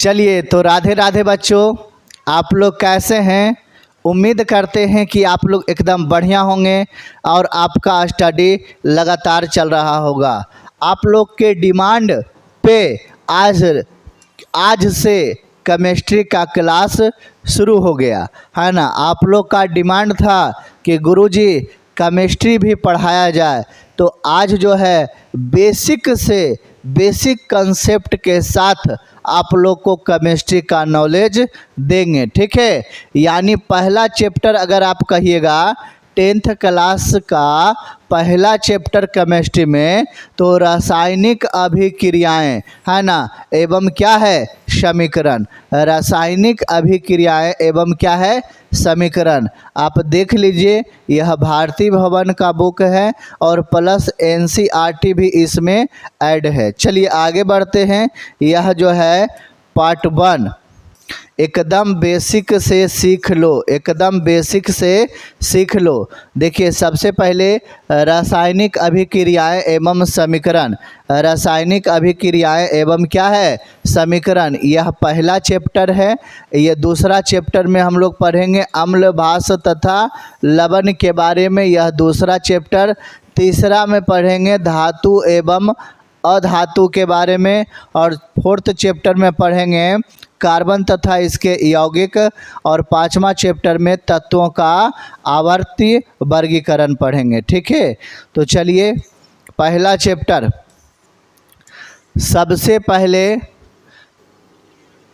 चलिए तो राधे राधे बच्चों, आप लोग कैसे हैं। उम्मीद करते हैं कि आप लोग एकदम बढ़िया होंगे और आपका स्टडी लगातार चल रहा होगा। आप लोग के डिमांड पे आज से केमिस्ट्री का क्लास शुरू हो गया है ना। आप लोग का डिमांड था कि गुरुजी केमिस्ट्री भी पढ़ाया जाए, तो आज जो है बेसिक से बेसिक कंसेप्ट के साथ आप लोग को केमिस्ट्री का नॉलेज देंगे, ठीक है। यानी पहला चैप्टर अगर आप कहिएगा 10th क्लास का पहला चैप्टर केमिस्ट्री में, तो रासायनिक अभिक्रियाएं है ना एवं क्या है समीकरण। रासायनिक अभिक्रियाएं एवं क्या है समीकरण। आप देख लीजिए, यह भारती भवन का बुक है और प्लस NCERT भी इसमें ऐड है। चलिए आगे बढ़ते हैं। यह जो है पार्ट 1 एकदम बेसिक से सीख लो, एकदम बेसिक से सीख लो। देखिए सबसे पहले रासायनिक अभिक्रियाएं एवं समीकरण। रासायनिक अभिक्रियाएं एवं क्या है समीकरण, यह पहला चैप्टर है। यह दूसरा चैप्टर में हम लोग पढ़ेंगे अम्ल भास तथा लवण के बारे में, यह दूसरा चैप्टर। तीसरा में पढ़ेंगे धातु एवं अधातु के बारे में, और फोर्थ चैप्टर में पढ़ेंगे कार्बन तथा इसके यौगिक, और पांचवा चैप्टर में तत्वों का आवर्ती वर्गीकरण पढ़ेंगे, ठीक है। तो चलिए पहला चैप्टर, सबसे पहले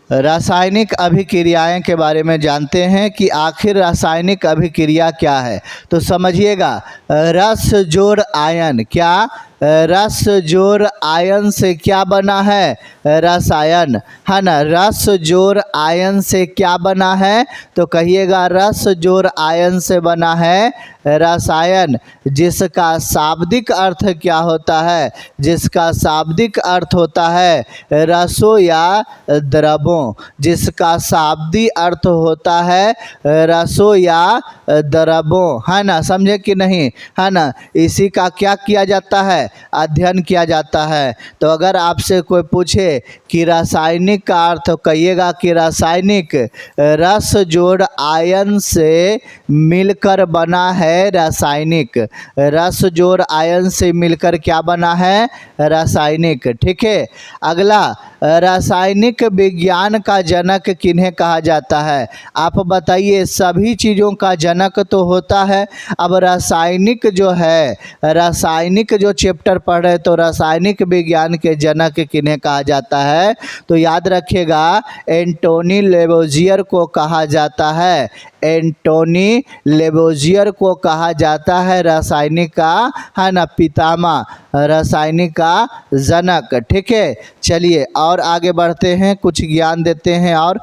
रासायनिक अभिक्रियाएं के बारे में जानते हैं कि आखिर रासायनिक अभिक्रिया क्या है। तो समझिएगा, रस जोड़ आयन, क्या रस जोड़ आयन से क्या बना है रसायन, है ना। रस जोड़ आयन से क्या बना है, तो कहिएगा रस जोड़ आयन से बना है रसायन, जिसका शाब्दिक अर्थ क्या होता है, जिसका शाब्दिक अर्थ होता है रसों या द्रवों, जिसका शाब्दिक अर्थ होता है रसों या द्रवों, है ना। समझे कि नहीं, है ना। इसी का क्या किया जाता है अध्ययन किया जाता है। तो अगर आपसे कोई पूछे कि रासायनिक का अर्थ, कहिएगा कि रासायनिक रस जोड़ आयन से मिलकर बना है रासायनिक, रस जोड़ आयन से मिलकर क्या बना है रासायनिक, ठीक है। अगला, रासायनिक विज्ञान का जनक किन्हें कहा जाता है। आप बताइए, सभी चीज़ों का जनक तो होता है। अब रासायनिक जो है, रासायनिक जो चैप्टर पढ़ रहे, तो रासायनिक विज्ञान के जनक किन्हें कहा जाता है, तो याद रखिएगा एंटोनी लेवोजियर को कहा जाता है। एंटोनी लेवोजियर को कहा जाता है रासायनिक का, है ना, पितामह, रासायनिक का जनक, ठीक है। चलिए और आगे बढ़ते हैं, कुछ ज्ञान देते हैं। और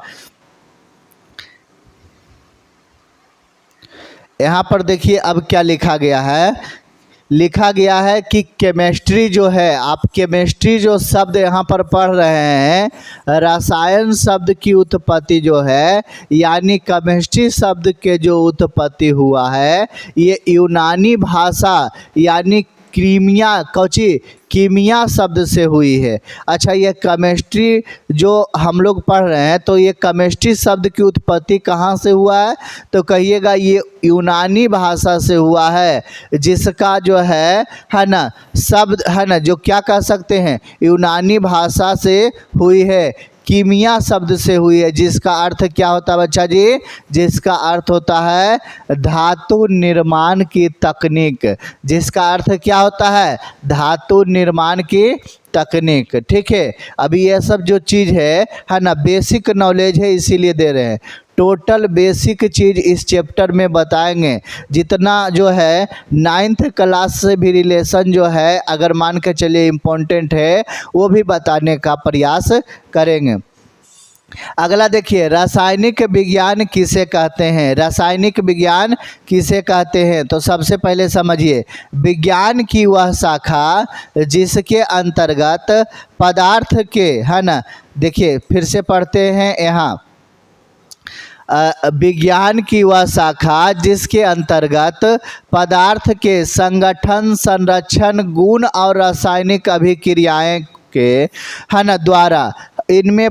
यहाँ पर देखिए अब क्या लिखा गया है। लिखा गया है कि केमिस्ट्री जो है, आप केमिस्ट्री जो शब्द यहाँ पर पढ़ रहे हैं, रसायन शब्द की उत्पत्ति जो है, यानी केमिस्ट्री शब्द के जो उत्पत्ति हुआ है, ये यूनानी भाषा यानी कीमिया शब्द से हुई है। अच्छा, ये केमिस्ट्री जो हम लोग पढ़ रहे हैं, तो ये केमिस्ट्री शब्द की उत्पत्ति कहाँ से हुआ है, तो कहिएगा ये यूनानी भाषा से हुआ है, जिसका जो है ना शब्द, है ना, जो क्या कह सकते हैं यूनानी भाषा से हुई है, कीमिया शब्द से हुई है, जिसका अर्थ क्या होता है बच्चा जी, जिसका अर्थ होता है धातु निर्माण की तकनीक, जिसका अर्थ क्या होता है धातु निर्माण की तकनीक, ठीक है। अभी ये सब जो चीज़ है ना, बेसिक नॉलेज है, इसीलिए दे रहे हैं। टोटल बेसिक चीज़ इस चैप्टर में बताएंगे, जितना जो है 9th क्लास से भी रिलेशन जो है, अगर मान के चलिए इम्पोर्टेंट है, वो भी बताने का प्रयास करेंगे। अगला देखिए, रासायनिक विज्ञान किसे कहते हैं। रासायनिक विज्ञान किसे कहते हैं, तो सबसे पहले समझिए, विज्ञान की वह शाखा जिसके अंतर्गत पदार्थ के, है ना, देखिए फिर से पढ़ते हैं यहाँ, विज्ञान की वह शाखा जिसके अंतर्गत पदार्थ के संगठन, संरक्षण, गुण और रासायनिक अभिक्रियाएं के, है ना, द्वारा इनमें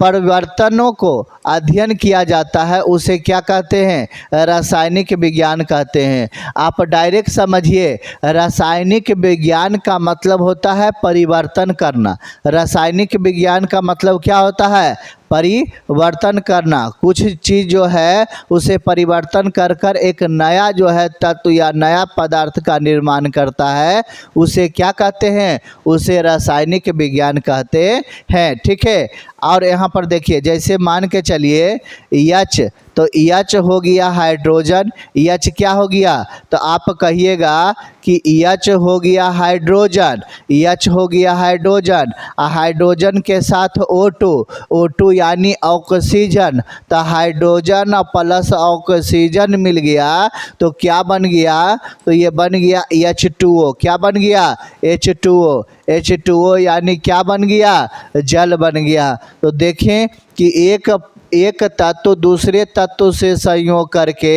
परिवर्तनों को अध्ययन किया जाता है उसे क्या कहते हैं? रासायनिक विज्ञान कहते हैं। आप डायरेक्ट समझिए, रासायनिक विज्ञान का मतलब होता है परिवर्तन करना। रासायनिक विज्ञान का मतलब क्या होता है? परिवर्तन करना। कुछ चीज़ जो है उसे परिवर्तन कर कर एक नया जो है तत्व या नया पदार्थ का निर्माण करता है, उसे क्या कहते हैं? उसे रासायनिक विज्ञान कहते हैं। ठीक है। और यहाँ पर देखिए, जैसे मान के चलिए एच, तो एच हो गया हाइड्रोजन। एच क्या हो गया? तो आप कहिएगा कि एच हो गया हाइड्रोजन। एच हो गया हाइड्रोजन। हाइड्रोजन के साथ O2 यानी ऑक्सीजन। तो हाइड्रोजन और प्लस ऑक्सीजन मिल गया तो क्या बन गया? तो ये बन गया H2O। क्या बन गया? H2O। H2O यानी क्या बन गया? जल बन गया। तो देखें कि एक तत्व दूसरे तत्व से संयोग करके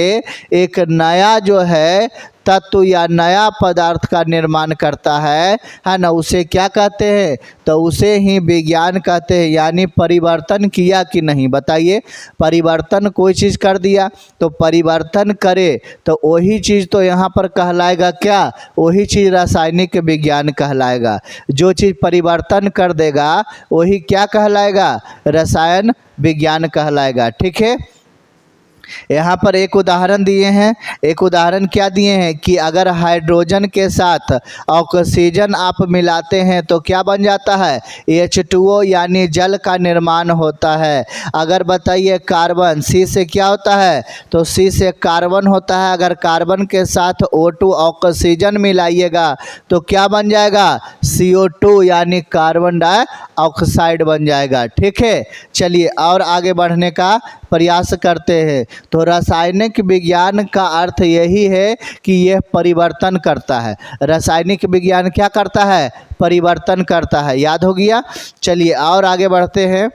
एक नया जो है तत्व या नया पदार्थ का निर्माण करता है ना, उसे क्या कहते हैं? तो उसे ही विज्ञान कहते हैं। यानी परिवर्तन किया कि नहीं, बताइए। परिवर्तन कोई चीज़ कर दिया तो परिवर्तन करे तो वही चीज़ तो यहाँ पर कहलाएगा क्या? वही चीज़ रासायनिक विज्ञान कहलाएगा। जो चीज़ परिवर्तन कर देगा वही क्या कहलाएगा? रसायन विज्ञान कहलाएगा। ठीक है। यहाँ पर एक उदाहरण दिए हैं। एक उदाहरण क्या दिए हैं कि अगर हाइड्रोजन के साथ ऑक्सीजन आप मिलाते हैं तो क्या बन जाता है? H2O यानी जल का निर्माण होता है। अगर बताइए कार्बन, C से क्या होता है? तो C से कार्बन होता है। अगर कार्बन के साथ O2 ऑक्सीजन मिलाइएगा तो क्या बन जाएगा? CO2 यानी कार्बन डाइऑक्साइड बन जाएगा। ठीक है। चलिए और आगे बढ़ने का प्रयास करते हैं। तो रासायनिक विज्ञान का अर्थ यही है कि यह परिवर्तन करता है। रासायनिक विज्ञान क्या करता है? परिवर्तन करता है। याद हो गया। चलिए और आगे बढ़ते हैं।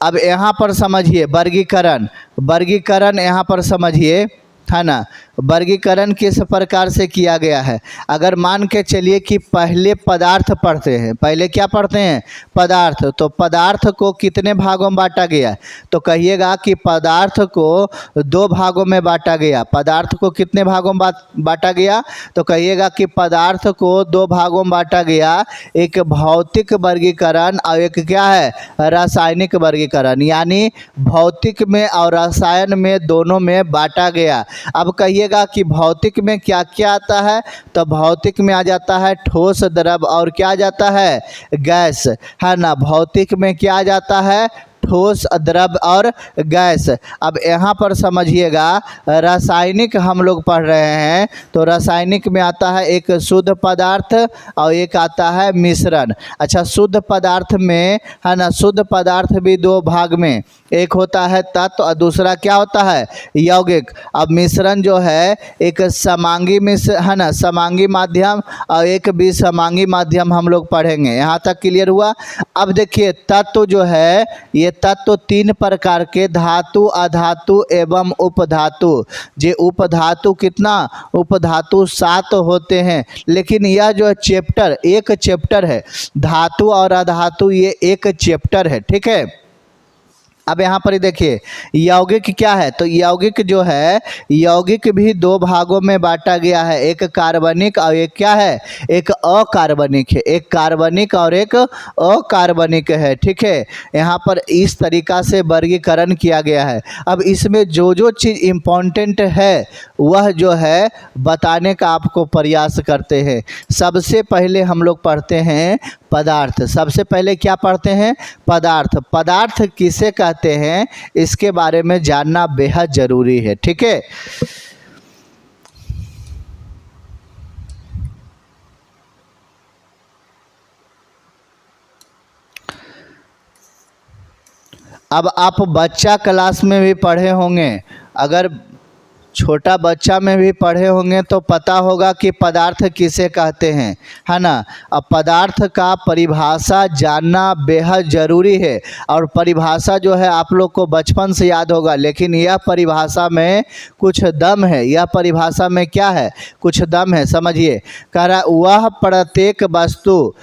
अब यहाँ पर समझिए वर्गीकरण। वर्गीकरण यहाँ पर समझिए, है ना। वर्गीकरण किस प्रकार से किया गया है? अगर मान के चलिए कि पहले पदार्थ पढ़ते हैं। पहले क्या पढ़ते हैं? पदार्थ। तो पदार्थ को कितने भागों में बांटा गया? तो कहिएगा कि पदार्थ को 2 भागों में बांटा गया। पदार्थ को कितने भागों में बांटा गया? तो कहिएगा कि पदार्थ को 2 भागों में बांटा गया। एक भौतिक वर्गीकरण और एक क्या है? रासायनिक वर्गीकरण। यानी भौतिक में और रसायन में दोनों में बांटा गया। अब कहिएगा कि भौतिक में क्या क्या आता है? तो भौतिक में आ जाता है ठोस, द्रव और क्या आ जाता है? गैस, है ना। भौतिक में क्या आ जाता है? ठोस, द्रव और गैस। अब यहाँ पर समझिएगा, रासायनिक हम लोग पढ़ रहे हैं तो रासायनिक में आता है एक शुद्ध पदार्थ और एक आता है मिश्रण। अच्छा, शुद्ध पदार्थ में, है ना, शुद्ध पदार्थ भी 2 भाग में, एक होता है तत्व और दूसरा क्या होता है? यौगिक। अब मिश्रण जो है एक समांगी मिश्र, है ना, समांगी माध्यम और एक विसमांगी माध्यम हम लोग पढ़ेंगे। यहाँ तक क्लियर हुआ। अब देखिए तत्व जो है, ये तत्व 3 प्रकार के, धातु, अधातु एवं उपधातु। जे उपधातु कितना? उपधातु 7 होते हैं। लेकिन यह जो चैप्टर, एक चैप्टर है। धातु और अधातु ये एक चैप्टर है। ठीक है। अब यहाँ पर देखिए यौगिक क्या है? तो यौगिक जो है, यौगिक भी 2 भागों में बांटा गया है। एक कार्बनिक और एक क्या है? एक अकार्बनिक है। एक कार्बनिक और एक अकार्बनिक है। ठीक है। यहाँ पर इस तरीक़ा से वर्गीकरण किया गया है। अब इसमें जो जो चीज़ इम्पोर्टेंट है वह जो है बताने का आपको प्रयास करते हैं। सबसे पहले हम लोग पढ़ते हैं पदार्थ। सबसे पहले क्या पढ़ते हैं? पदार्थ। पदार्थ किसे कहते हैं इसके बारे में जानना बेहद ज़रूरी है। ठीक है। अब आप बच्चा क्लास में भी पढ़े होंगे। अगर छोटा बच्चा में भी पढ़े होंगे तो पता होगा कि पदार्थ किसे कहते हैं, है ना। अब पदार्थ का परिभाषा जानना बेहद ज़रूरी है, और परिभाषा जो है आप लोग को बचपन से याद होगा, लेकिन यह परिभाषा में कुछ दम है। यह परिभाषा में क्या है, कुछ दम है, समझिए। कह रहा वह प्रत्येक वस्तु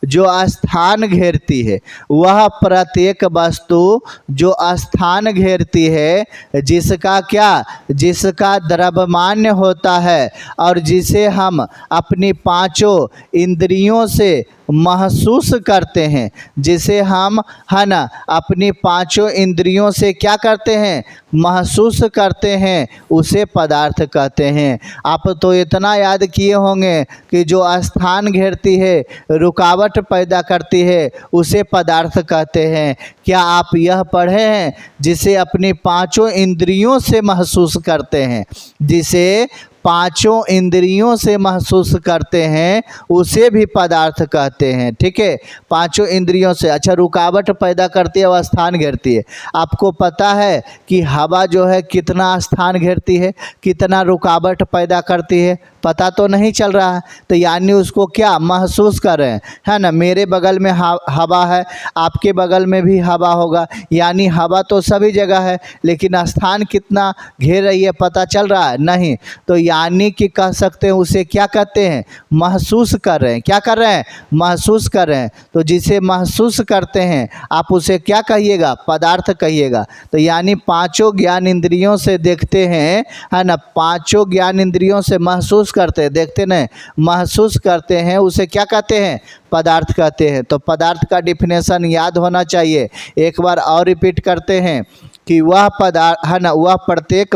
जो स्थान घेरती है, वह प्रत्येक वस्तु जो स्थान घेरती है, जिसका क्या, जिसका द्रव्यमान होता है और जिसे हम अपनी पांचों इंद्रियों से महसूस करते हैं, जिसे हम, है ना, अपनी पांचों इंद्रियों से क्या करते हैं, महसूस करते हैं, उसे पदार्थ कहते हैं। आप तो इतना याद किए होंगे कि जो स्थान घेरती है, रुकावट पैदा करती है, उसे पदार्थ कहते हैं। क्या आप यह पढ़े हैं, जिसे अपनी पांचों इंद्रियों से महसूस करते हैं, जिसे पांचों इंद्रियों से महसूस करते हैं, उसे भी पदार्थ कहते हैं। ठीक है, पांचों इंद्रियों से। अच्छा, रुकावट पैदा करती है, वह स्थान घेरती है। आपको पता है कि हवा जो है कितना स्थान घेरती है, कितना रुकावट पैदा करती है, पता तो नहीं चल रहा है। तो यानी उसको क्या महसूस कर रहे हैं, है ना। मेरे बगल में हवा है, आपके बगल में भी हवा होगा, यानी हवा तो सभी जगह है, लेकिन स्थान कितना घेर रही है पता चल रहा है नहीं। तो यानी कि कह सकते हैं उसे क्या कहते हैं, महसूस कर रहे हैं। क्या कर रहे हैं, महसूस कर रहे हैं। तो जिसे महसूस करते हैं आप उसे क्या कहिएगा, पदार्थ कहिएगा। तो यानी पांचों ज्ञान इंद्रियों से देखते हैं, है ना, पांचों ज्ञान इंद्रियों से महसूस करते हैं, देखते नहीं, महसूस करते हैं, उसे क्या कहते हैं, पदार्थ कहते हैं। तो पदार्थ का डिफिनेशन याद होना चाहिए। एक बार और रिपीट करते हैं कि वह पदार्थ, है ना, वह प्रत्येक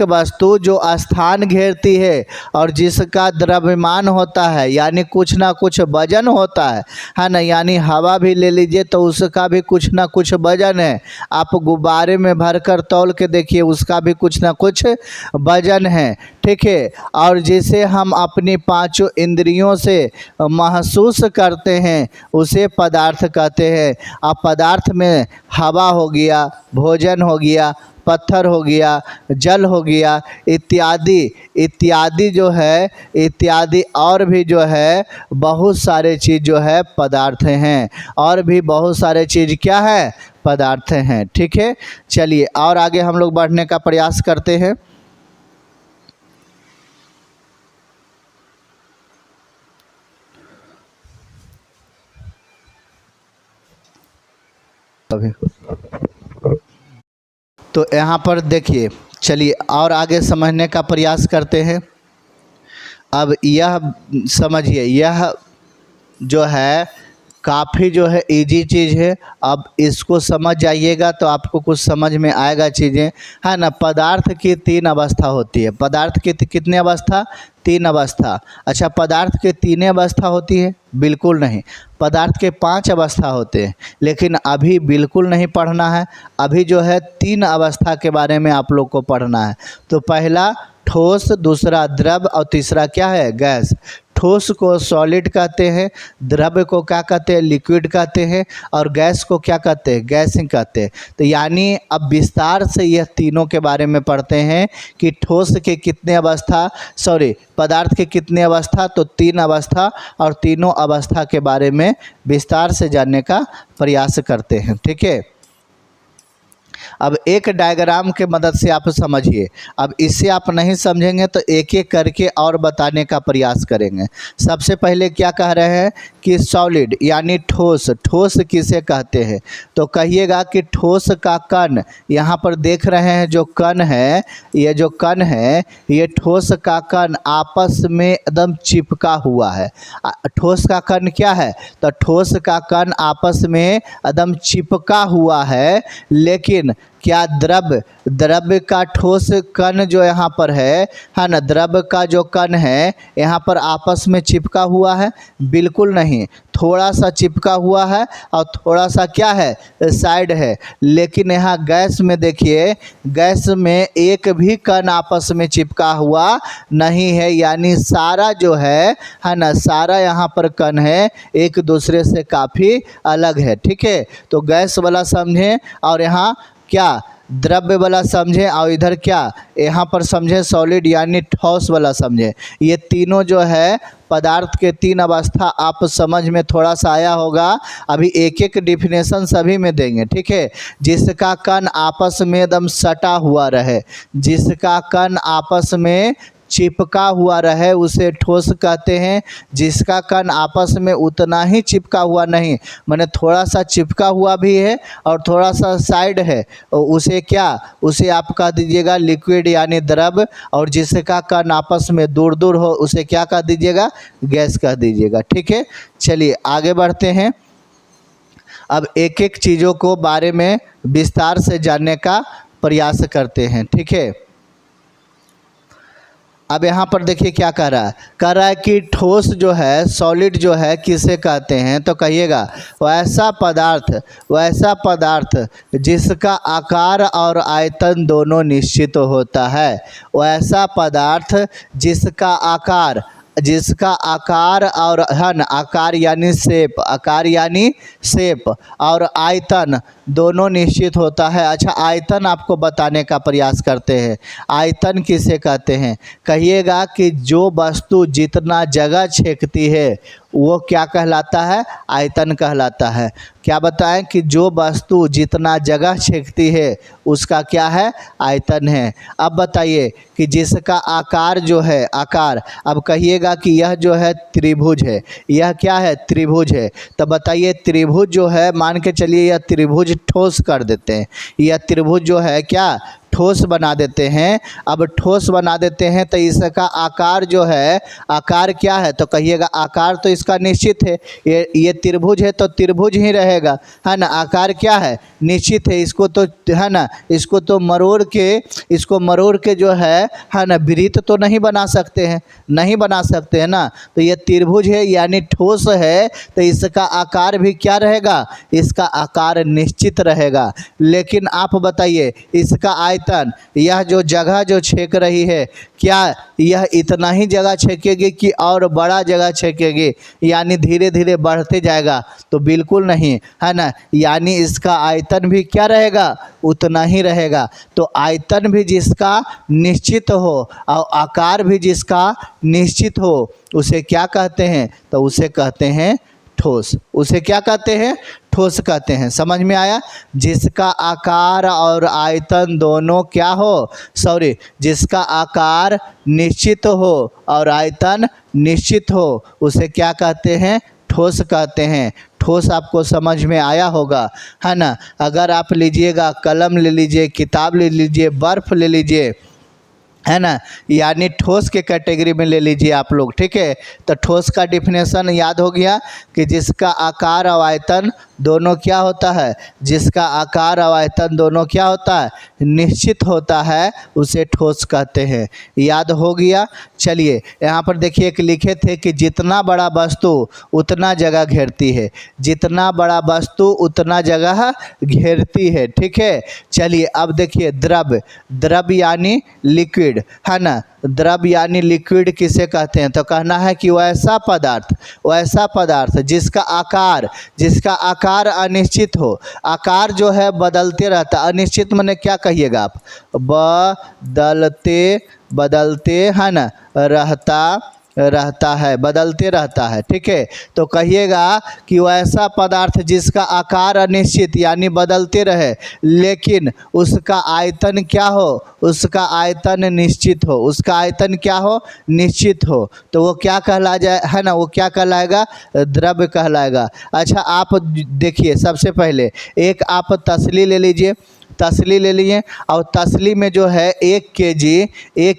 वस्तु जो स्थान घेरती है और जिसका द्रव्यमान होता है, यानी कुछ ना कुछ वजन होता है ना। यानी हवा भी ले लीजिए तो उसका भी कुछ ना कुछ वजन है। आप गुब्बारे में भरकर तौल के देखिए, उसका भी कुछ ना कुछ वजन है। ठीक है, और जिसे हम अपनी पांचों इंद्रियों से महसूस करते हैं, उसे पदार्थ कहते हैं। अब पदार्थ में हवा हो गया, भोजन हो गया, पत्थर हो गया, जल हो गया, इत्यादि जो है, इत्यादि और भी जो है बहुत सारे चीज़ जो है पदार्थ हैं, और भी बहुत सारे चीज़ क्या है, पदार्थ हैं। ठीक है, चलिए और आगे हम लोग बढ़ने का प्रयास करते हैं। तो यहाँ पर देखिए, चलिए और आगे समझने का प्रयास करते हैं। अब यह समझिए, यह जो है काफ़ी जो है इजी चीज़ है। अब इसको समझ जाइएगा तो आपको कुछ समझ में आएगा चीज़ें, है ना। पदार्थ की तीन अवस्था होती है। पदार्थ की कितनी अवस्था, तीन अवस्था। अच्छा, पदार्थ के तीन अवस्था होती है, बिल्कुल नहीं। पदार्थ के 5 अवस्था होते हैं, लेकिन अभी बिल्कुल नहीं पढ़ना है। अभी जो है 3 अवस्था के बारे में आप लोग को पढ़ना है। तो पहला ठोस, दूसरा द्रव और तीसरा क्या है, गैस। ठोस को सॉलिड कहते हैं, द्रव को क्या कहते हैं, लिक्विड कहते हैं, और गैस को क्या कहते हैं, गैसिंग कहते हैं। तो यानी अब विस्तार से यह तीनों के बारे में पढ़ते हैं कि ठोस के कितने अवस्था, पदार्थ के कितने अवस्था, तो 3 अवस्था, और तीनों अवस्था के बारे में विस्तार से जानने का प्रयास करते हैं। ठीक है, अब एक डायग्राम के मदद से आप समझिए। अब इससे आप नहीं समझेंगे तो एक एक करके और बताने का प्रयास करेंगे। सबसे पहले क्या कह रहे हैं कि सॉलिड यानी ठोस। ठोस किसे कहते हैं, तो कहिएगा कि ठोस का कण, यहाँ पर देख रहे हैं जो कण है, ये जो कण है, ये ठोस का कण आपस में एकदम चिपका हुआ है। ठोस का कण क्या है, तो ठोस का कण आपस में एकदम चिपका हुआ है। लेकिन क्या द्रव्य का ठोस कण जो यहाँ पर है ना, द्रव्य का जो कण है यहाँ पर आपस में चिपका हुआ है, बिल्कुल नहीं। थोड़ा सा चिपका हुआ है और थोड़ा सा क्या है, साइड है। लेकिन यहाँ गैस में देखिए, गैस में एक भी कण आपस में चिपका हुआ नहीं है। यानी सारा जो है ना, सारा यहाँ पर कण है एक दूसरे से काफ़ी अलग है। ठीक है, तो गैस वाला समझें। और यहाँ क्या द्रव्य वाला समझें और इधर क्या यहाँ पर समझें सॉलिड यानी ठोस वाला समझें। ये तीनों जो है पदार्थ के तीन अवस्था आप समझ में थोड़ा सा आया होगा। अभी एक एक डिफिनेशन सभी में देंगे, ठीक है। जिसका कण आपस में एकदम सटा हुआ रहे, जिसका कण आपस में चिपका हुआ रहे उसे ठोस कहते हैं। जिसका कण आपस में उतना ही चिपका हुआ नहीं, माने थोड़ा सा चिपका हुआ भी है और थोड़ा सा साइड है, उसे क्या, उसे आप कह दीजिएगा लिक्विड यानी द्रव। और जिसका कण आपस में दूर दूर हो उसे क्या कह दीजिएगा, गैस कह दीजिएगा, ठीक है। चलिए आगे बढ़ते हैं। अब एक एक चीज़ों को बारे में विस्तार से जानने का प्रयास करते हैं, ठीक है। अब यहाँ पर देखिए क्या कह रहा है कि ठोस जो है, सॉलिड जो है किसे कहते हैं, तो कहिएगा वैसा पदार्थ जिसका आकार और आयतन दोनों निश्चित होता है। वैसा पदार्थ जिसका आकार और आकार यानी शेप और आयतन दोनों निश्चित होता है। अच्छा, आयतन आपको बताने का प्रयास करते हैं। आयतन किसे कहते हैं, कहिएगा कि जो वस्तु जितना जगह छेकती है वो क्या कहलाता है, आयतन कहलाता है। क्या बताएं कि जो वस्तु जितना जगह छेकती है उसका क्या है, आयतन है। अब बताइए कि जिसका आकार जो है, आकार, अब कहिएगा कि यह जो है त्रिभुज है, यह क्या है, त्रिभुज है। तो बताइए त्रिभुज जो है, मान के चलिए यह त्रिभुज ठोस कर देते हैं, यह त्रिभुज जो है क्या ठोस बना देते हैं। अब ठोस बना देते हैं तो इसका आकार जो है, आकार क्या है, तो कहिएगा आकार तो इसका निश्चित है। ये त्रिभुज है तो त्रिभुज ही रहेगा, है ना। आकार क्या है, निश्चित है। इसको तो है ना, इसको तो मरोड़ के जो है ना, वृत्त तो नहीं बना सकते हैं ना। तो ये त्रिभुज है यानी ठोस है, तो इसका आकार भी क्या रहेगा, इसका आकार निश्चित रहेगा। लेकिन आप बताइए इसका आयतन, यह जो जगह जो छेक रही है, क्या यह इतना ही जगह छेकेगी कि और बड़ा जगह छेकेगी, यानी धीरे धीरे बढ़ते जाएगा, तो बिल्कुल नहीं, है ना। यानी इसका आयतन भी क्या रहेगा, उतना ही रहेगा। तो आयतन भी जिसका निश्चित हो और आकार भी जिसका निश्चित हो उसे क्या कहते हैं, तो उसे कहते हैं ठोस। उसे क्या कहते हैं, ठोस कहते हैं। समझ में आया। जिसका आकार और आयतन दोनों क्या हो, जिसका आकार निश्चित हो और आयतन निश्चित हो उसे क्या कहते हैं, ठोस कहते हैं। ठोस आपको समझ में आया होगा, है ना। अगर आप लीजिएगा, कलम ले लीजिए, किताब ले लीजिए, बर्फ़ ले लीजिए, है ना, यानी ठोस के कैटेगरी में ले लीजिए आप लोग, ठीक है। तो ठोस का डिफिनेशन याद हो गया कि जिसका आकार और आयतन दोनों क्या होता है, जिसका आकार और आयतन दोनों क्या होता है, निश्चित होता है, उसे ठोस कहते हैं। याद हो गया। चलिए यहाँ पर देखिए एक लिखे थे कि जितना बड़ा वस्तु उतना जगह घेरती है, जितना बड़ा वस्तु उतना जगह घेरती है, ठीक है। चलिए अब देखिए द्रव यानी लिक्विड, है ना। द्रव यानी लिक्विड किसे कहते हैं, तो कहना है कि वैसा पदार्थ जिसका आकार अनिश्चित हो। आकार जो है बदलते रहता, अनिश्चित माने क्या कहिएगा आप, बदलते है ना, बदलते रहता है, ठीक है। तो कहिएगा कि वैसा पदार्थ जिसका आकार अनिश्चित यानी बदलते रहे, लेकिन उसका आयतन क्या हो, उसका आयतन निश्चित हो, उसका आयतन क्या हो, निश्चित हो, तो वो क्या कहला जाए, है ना, वो क्या कहलाएगा, द्रव्य कहलाएगा। अच्छा आप देखिए, सबसे पहले एक आप तसली ले लीजिए, तसली ले लिए और तसली में जो है 1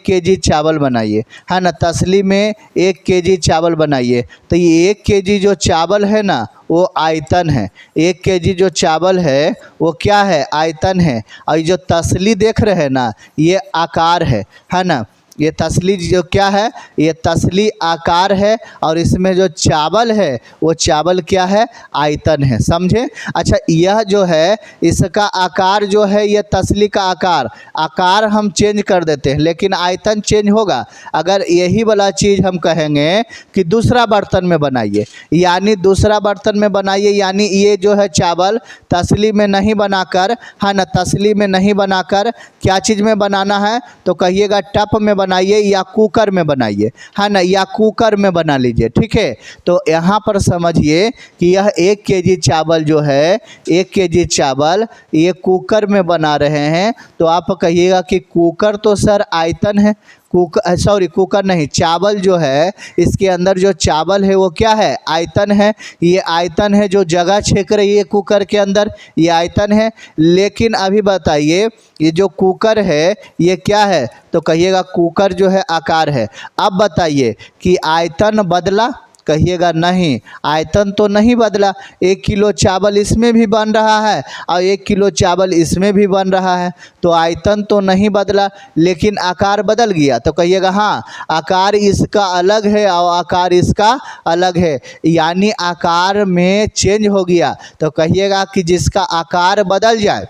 केजी चावल बनाइए, है ना। तसली में 1 केजी चावल बनाइए, तो ये 1 केजी जो चावल है ना वो आयतन है। 1 केजी जो चावल है वो क्या है, आयतन है। और जो तसली देख रहे हैं ना ये आकार है ना। ये तसली जो क्या है, ये तसली आकार है, और इसमें जो चावल है वो चावल क्या है, आयतन है। समझे? अच्छा, यह जो है इसका आकार जो है, ये तसली का आकार हम चेंज कर देते हैं, लेकिन आयतन चेंज होगा। अगर यही वाला चीज़ हम कहेंगे कि दूसरा बर्तन में बनाइए, यानी दूसरा बर्तन में बनाइए, यानी ये जो है चावल तसली में नहीं बनाकर, है ना, तसली में नहीं बनाकर क्या चीज़ में बनाना है, तो कहिएगा टप में बनाइए या कुकर में बनाइए, है ना, या कुकर में बना लीजिए। ठीक है, तो यहाँ पर समझिए कि यह 1 केजी चावल जो है, 1 केजी चावल ये कुकर में बना रहे हैं, तो आप कहिएगा कि कुकर तो सर आयतन है, कुकर नहीं, चावल जो है इसके अंदर जो चावल है वो क्या है, आयतन है। ये आयतन है, जो जगह छेक रही है कुकर के अंदर, ये आयतन है। लेकिन अभी बताइए ये जो कुकर है ये क्या है, तो कहिएगा कुकर जो है आकार है। अब बताइए कि आयतन बदला, कहिएगा नहीं, आयतन तो नहीं बदला। 1 किलो चावल इसमें भी बन रहा है और 1 किलो चावल इसमें भी बन रहा है, तो आयतन तो नहीं बदला, लेकिन आकार बदल गया। तो कहिएगा हाँ, आकार इसका अलग है और आकार इसका अलग है, यानी आकार में चेंज हो गया। तो कहिएगा कि जिसका आकार बदल जाए,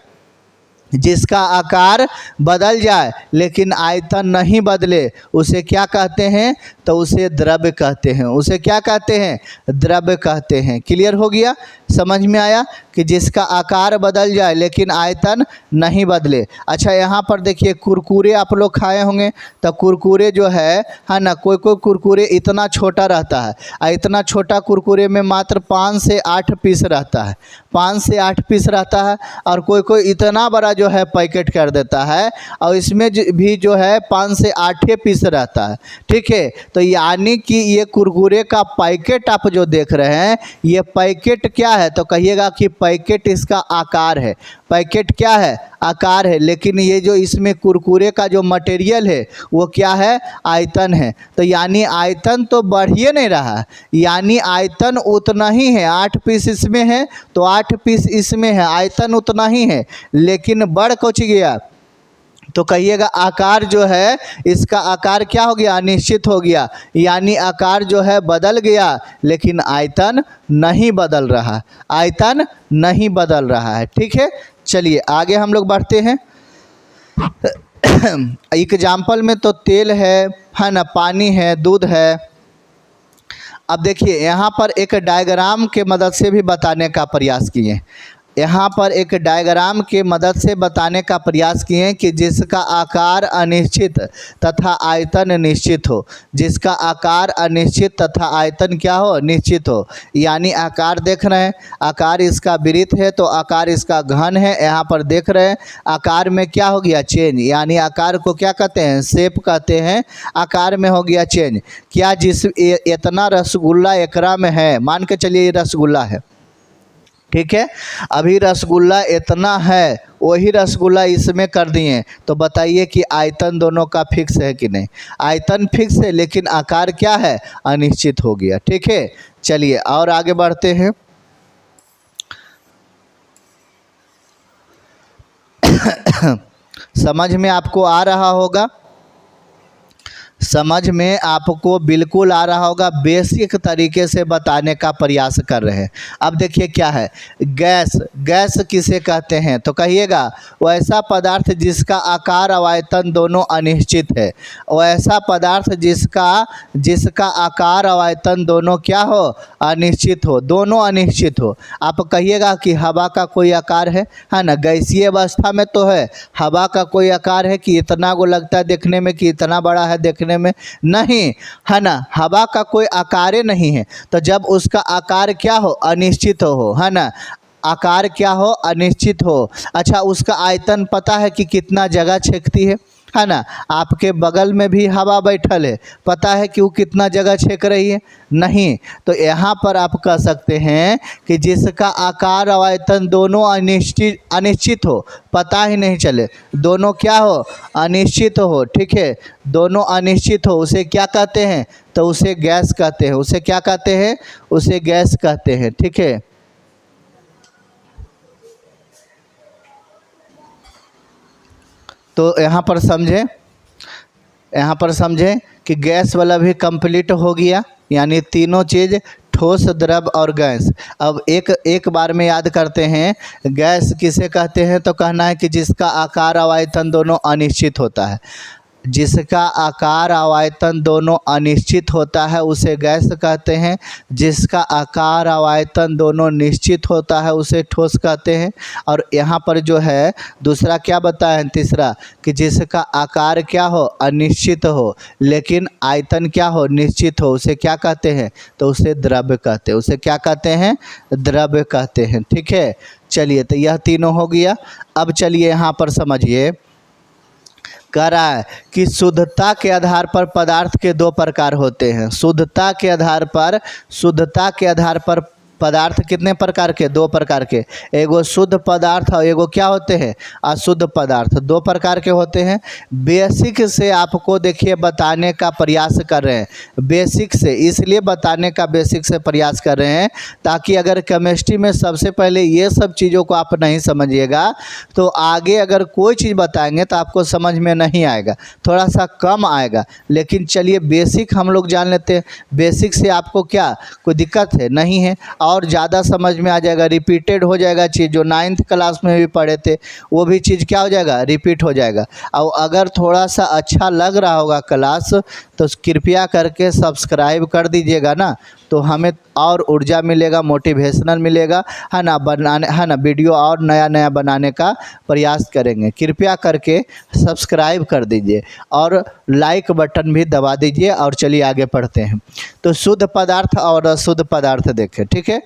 जिसका आकार बदल जाए लेकिन आयतन नहीं बदले, उसे क्या कहते हैं, तो उसे द्रव्य कहते हैं। उसे क्या कहते हैं, द्रव्य कहते हैं। क्लियर हो गया? समझ में आया कि जिसका आकार बदल जाए लेकिन आयतन नहीं बदले। अच्छा, यहाँ पर देखिए कुरकुरे आप लोग खाए होंगे, तो कुरकुरे जो है ना, कोई कोई कुरकुरे इतना छोटा रहता है, और इतना छोटा कुरकुरे में मात्र 5 से 8 पीस रहता है, 5 से 8 पीस रहता है, और कोई कोई इतना बड़ा जो है पैकेट कर देता है और इसमें भी जो है 5 से 8 पीस रहता है। ठीक है, तो यानी कि ये कुरकुरे का पैकेट आप जो देख रहे हैं, ये पैकेट क्या है, तो कहिएगा कि पैकेट इसका आकार है। पैकेट क्या है, आकार है, लेकिन ये जो इसमें कुरकुरे का जो मटेरियल है वो क्या है, आयतन है। तो यानी आयतन तो बढ़ ही नहीं रहा, यानी आयतन उतना ही है, 8 पीस इसमें है तो 8 पीस इसमें है, आयतन उतना ही है, लेकिन बढ़ कुछ गया। तो कहिएगा आकार जो है इसका आकार क्या हो गया, अनिश्चित हो गया, यानी आकार जो है बदल गया लेकिन आयतन नहीं बदल रहा, आयतन नहीं बदल रहा है। ठीक है, चलिए आगे हम लोग बढ़ते हैं। एग्जाम्पल में तो तेल है ना, पानी है, दूध है। अब देखिए यहाँ पर एक डायग्राम के मदद से भी बताने का प्रयास किए, यहाँ पर एक डायग्राम के मदद से बताने का प्रयास किए कि जिसका आकार अनिश्चित तथा आयतन निश्चित हो, जिसका आकार अनिश्चित तथा आयतन क्या हो, निश्चित हो। यानी आकार देख रहे हैं, आकार इसका वृत्त है तो आकार इसका घन है, यहाँ पर देख रहे हैं आकार में क्या हो गया, चेंज, यानी आकार को क्या कहते हैं, शेप कहते हैं, आकार में हो गया चेंज। क्या जिस इतना रसगुल्ला एकरा में है, मान के चलिए ये रसगुल्ला है, ठीक है, अभी रसगुल्ला इतना है, वही रसगुल्ला इसमें कर दिए, तो बताइए कि आयतन दोनों का फिक्स है कि नहीं, आयतन फिक्स है लेकिन आकार क्या है, अनिश्चित हो गया। ठीक है, चलिए और आगे बढ़ते हैं। समझ में आपको आ रहा होगा, समझ में आपको बिल्कुल आ रहा होगा, बेसिक तरीके से बताने का प्रयास कर रहे हैं। अब देखिए क्या है, गैस, गैस किसे कहते हैं, तो कहिएगा वैसा पदार्थ जिसका आकार और आयतन दोनों अनिश्चित है, वैसा पदार्थ जिसका आकार और आयतन दोनों क्या हो, अनिश्चित हो, दोनों अनिश्चित हो। आप कहिएगा कि हवा का कोई आकार है ना, गैसीय अवस्था में तो है, हवा का कोई आकार है कि इतना को लगता है देखने में कि इतना बड़ा है देखने में, नहीं, है ना, हवा का कोई आकार नहीं है। तो जब उसका आकार क्या हो, अनिश्चित हो, है ना, आकार क्या हो, अनिश्चित हो। अच्छा, उसका आयतन पता है कि कितना जगह छेकती है ना, आपके बगल में भी हवा बैठल है, पता है कि वो कितना जगह छेक रही है, नहीं। तो यहाँ पर आप कह सकते हैं कि जिसका आकार और आयतन दोनों अनिश्चित हो, पता ही नहीं चले, दोनों क्या हो, अनिश्चित हो। ठीक है, दोनों अनिश्चित हो, उसे क्या कहते हैं, तो उसे गैस कहते हैं। उसे क्या कहते हैं, उसे गैस कहते हैं। ठीक है, तो यहाँ पर समझें, यहाँ पर समझें कि गैस वाला भी कंप्लीट हो गया, यानी तीनों चीज़ ठोस, द्रव और गैस। अब एक बार में याद करते हैं, गैस किसे कहते हैं, तो कहना है कि जिसका आकार और आयतन दोनों अनिश्चित होता है। जिसका आकार और आयतन दोनों अनिश्चित होता है उसे गैस कहते हैं। जिसका आकार और आयतन दोनों निश्चित होता है उसे ठोस कहते हैं। और यहाँ पर जो है दूसरा क्या बताया है, तीसरा, कि जिसका आकार क्या हो, अनिश्चित हो, लेकिन आयतन क्या हो, निश्चित हो, उसे क्या कहते हैं, तो उसे द्रव्य कहते हैं। उसे क्या कहते हैं, द्रव्य कहते हैं। ठीक है, चलिए, तो यह तीनों हो गया। अब चलिए यहाँ पर समझिए, कह रहा है कि शुद्धता के आधार पर पदार्थ के दो प्रकार होते हैं। शुद्धता के आधार पर पदार्थ कितने प्रकार के, दो प्रकार के। एगो शुद्ध पदार्थ और एगो क्या होते हैं, अशुद्ध पदार्थ। दो प्रकार के होते हैं। बेसिक से आपको देखिए बताने का प्रयास कर रहे हैं, बेसिक से इसलिए बताने का बेसिक से प्रयास कर रहे हैं ताकि अगर केमिस्ट्री में सबसे पहले ये सब चीज़ों को आप नहीं समझिएगा तो आगे अगर कोई चीज़ बताएंगे तो आपको समझ में नहीं आएगा, थोड़ा सा कम आएगा। लेकिन चलिए बेसिक हम लोग जान लेते हैं। बेसिक से आपको क्या कोई दिक्कत है, नहीं है, और ज़्यादा समझ में आ जाएगा, रिपीटेड हो जाएगा चीज़। जो 9th क्लास में भी पढ़े थे वो भी चीज़ क्या हो जाएगा, रिपीट हो जाएगा। और अगर थोड़ा सा अच्छा लग रहा होगा क्लास तो कृपया करके सब्सक्राइब कर दीजिएगा ना, तो हमें और ऊर्जा मिलेगा, मोटिवेशनल मिलेगा, है ना, बनाने, है ना, वीडियो और नया नया बनाने का प्रयास करेंगे। कृपया करके सब्सक्राइब कर दीजिए और लाइक बटन भी दबा दीजिए। और चलिए आगे पढ़ते हैं। तो शुद्ध पदार्थ और अशुद्ध पदार्थ देखें। ठीक है,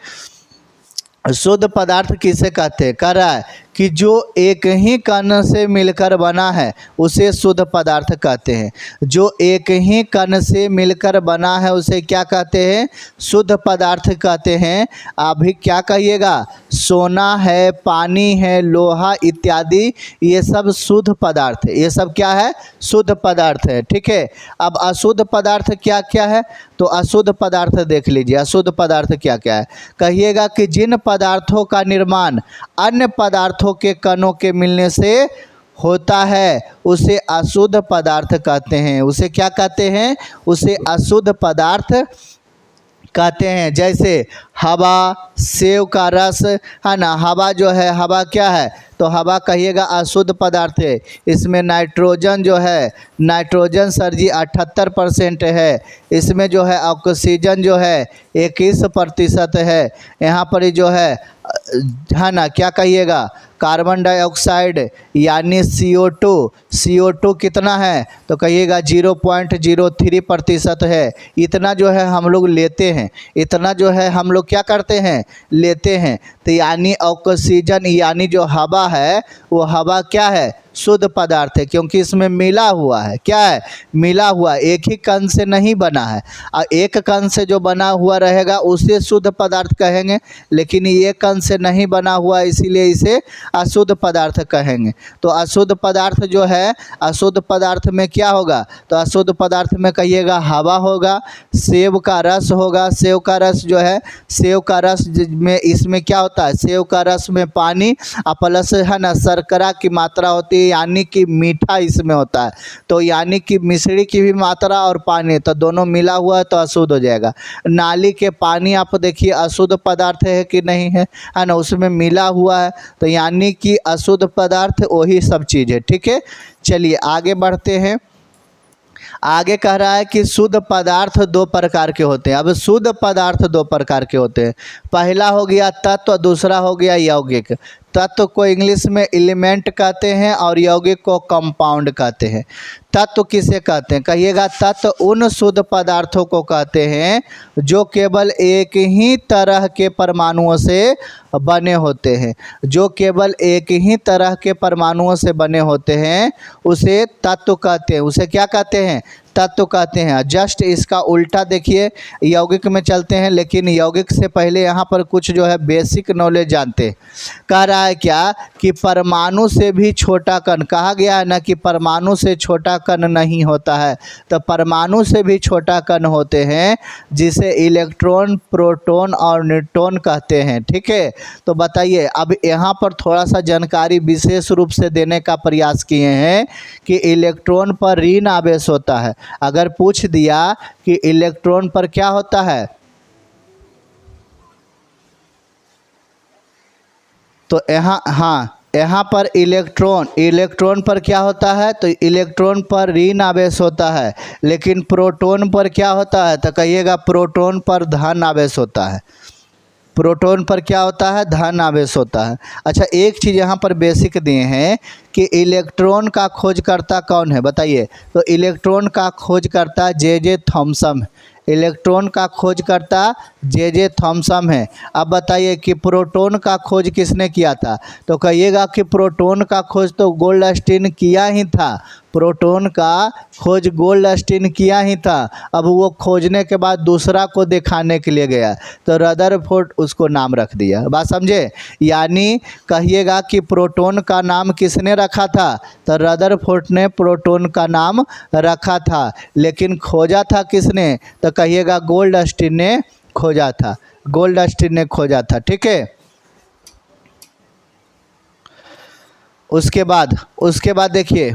शुद्ध पदार्थ किसे कहते हैं, कह रहा है कि जो एक ही कण से मिलकर बना है उसे शुद्ध पदार्थ कहते हैं। जो एक ही कण से मिलकर बना है उसे क्या कहते हैं, शुद्ध पदार्थ कहते हैं। अभी क्या कहिएगा, सोना है, पानी है, लोहा इत्यादि, ये सब शुद्ध पदार्थ है। ये सब क्या है, शुद्ध पदार्थ है। ठीक है, अब अशुद्ध पदार्थ क्या क्या है, तो अशुद्ध पदार्थ देख लीजिए। अशुद्ध पदार्थ क्या क्या है, कहिएगा कि जिन पदार्थों का निर्माण अन्य पदार्थों के कणों के मिलने से होता है उसे अशुद्ध पदार्थ कहते हैं। उसे क्या कहते हैं, उसे अशुद्ध पदार्थ कहते हैं। जैसे हवा, सेब का रस, है ना। हवा जो है, हवा क्या है, तो हवा कहिएगा अशुद्ध पदार्थ है। इसमें नाइट्रोजन जो है, नाइट्रोजन सर जी 78% है। इसमें जो है ऑक्सीजन जो है 21% है। यहाँ पर जो है ना, क्या कहिएगा, कार्बन डाइऑक्साइड यानी CO2 कितना है, तो कहिएगा 0.03% है। इतना जो है हम लोग लेते हैं, इतना जो है हम लोग क्या करते हैं, लेते हैं। तो यानी ऑक्सीजन यानी जो हवा है वो हवा क्या है, शुद्ध पदार्थ है, क्योंकि इसमें मिला हुआ है। क्या है, मिला हुआ, एक ही कण से नहीं बना है। और एक कण से जो बना हुआ रहेगा उसे शुद्ध पदार्थ कहेंगे, लेकिन ये कण से नहीं बना हुआ इसीलिए इसे अशुद्ध पदार्थ कहेंगे। तो अशुद्ध पदार्थ जो है, अशुद्ध पदार्थ में क्या होगा, तो अशुद्ध पदार्थ में कहिएगा हवा होगा, सेब का रस होगा। सेब का रस जो है, सेब का रस में इसमें क्या होता है, सेब का रस में पानी और प्लस है ना शर्करा की मात्रा होती है, यानी कि मीठा इसमें होता है। तो यानी कि मिश्री की भी मात्रा और पानी, तो दोनों मिला हुआ है तो अशुद्ध हो जाएगा। नाली के पानी आप देखिए अशुद्ध पदार्थ है कि नहीं है, है ना, उसमें मिला हुआ है, तो यानी कि अशुद्ध पदार्थ वही सब चीज़ है। ठीक है, चलिए आगे बढ़ते हैं। आगे कह रहा है कि शुद्ध पदार्थ दो प्रकार के होते हैं। अब शुद्ध पदार्थ दो प्रकार के होते हैं। पहला हो गया तत्व, दूसरा हो गया यौगिक। तत्व को इंग्लिश में एलिमेंट कहते हैं और यौगिक को कंपाउंड कहते हैं। तत्व किसे कहते हैं, कहिएगा तत्व उन शुद्ध पदार्थों को कहते हैं जो केवल एक ही तरह के परमाणुओं से बने होते हैं। जो केवल एक ही तरह के परमाणुओं से बने होते हैं उसे तत्व कहते हैं। उसे क्या कहते हैं, तत्व कहते हैं। जस्ट इसका उल्टा देखिए, यौगिक में चलते हैं, लेकिन यौगिक से पहले यहाँ पर कुछ जो है बेसिक नॉलेज जानते हैं। कह रहा है क्या कि परमाणु से भी छोटा कण, कहा गया है ना कि परमाणु से छोटा कण नहीं होता है, तो परमाणु से भी छोटा कण होते हैं जिसे इलेक्ट्रॉन, प्रोटॉन और न्यूट्रॉन कहते हैं। ठीक है, तो बताइए, अब यहाँ पर थोड़ा सा जानकारी विशेष रूप से देने का प्रयास किए हैं कि इलेक्ट्रॉन पर ऋण आवेश होता है। अगर पूछ दिया कि इलेक्ट्रॉन पर क्या होता है, तो यहाँ पर इलेक्ट्रॉन पर क्या होता है, तो इलेक्ट्रॉन पर ऋण आवेश होता है। लेकिन प्रोटॉन पर क्या होता है, तो कहिएगा प्रोटॉन पर धन आवेश होता है। प्रोटॉन पर क्या होता है, धन आवेश होता है। अच्छा, एक चीज़ यहाँ पर बेसिक दिए हैं कि इलेक्ट्रॉन का खोजकर्ता कौन है, बताइए। तो इलेक्ट्रॉन का खोजकर्ता जे थॉमसन, इलेक्ट्रॉन का खोजकर्ता जे थॉमसन है। अब बताइए कि प्रोटॉन का खोज किसने किया था, तो कहिएगा कि प्रोटॉन का खोज तो गोल्डस्टीन किया ही था, प्रोटॉन का खोज गोल्डस्टीन किया ही था। अब वो खोजने के बाद दूसरा को दिखाने के लिए गया, तो रदरफोर्ड उसको नाम रख दिया। बात समझे? यानी कहिएगा कि प्रोटॉन का नाम किसने रखा था, तो रदरफोर्ड ने प्रोटॉन का नाम रखा था। लेकिन खोजा था किसने, तो कहिएगा गोल्डस्टीन ने खोजा था, गोल्डस्टीन ने खोजा था। ठीक है, उसके बाद देखिए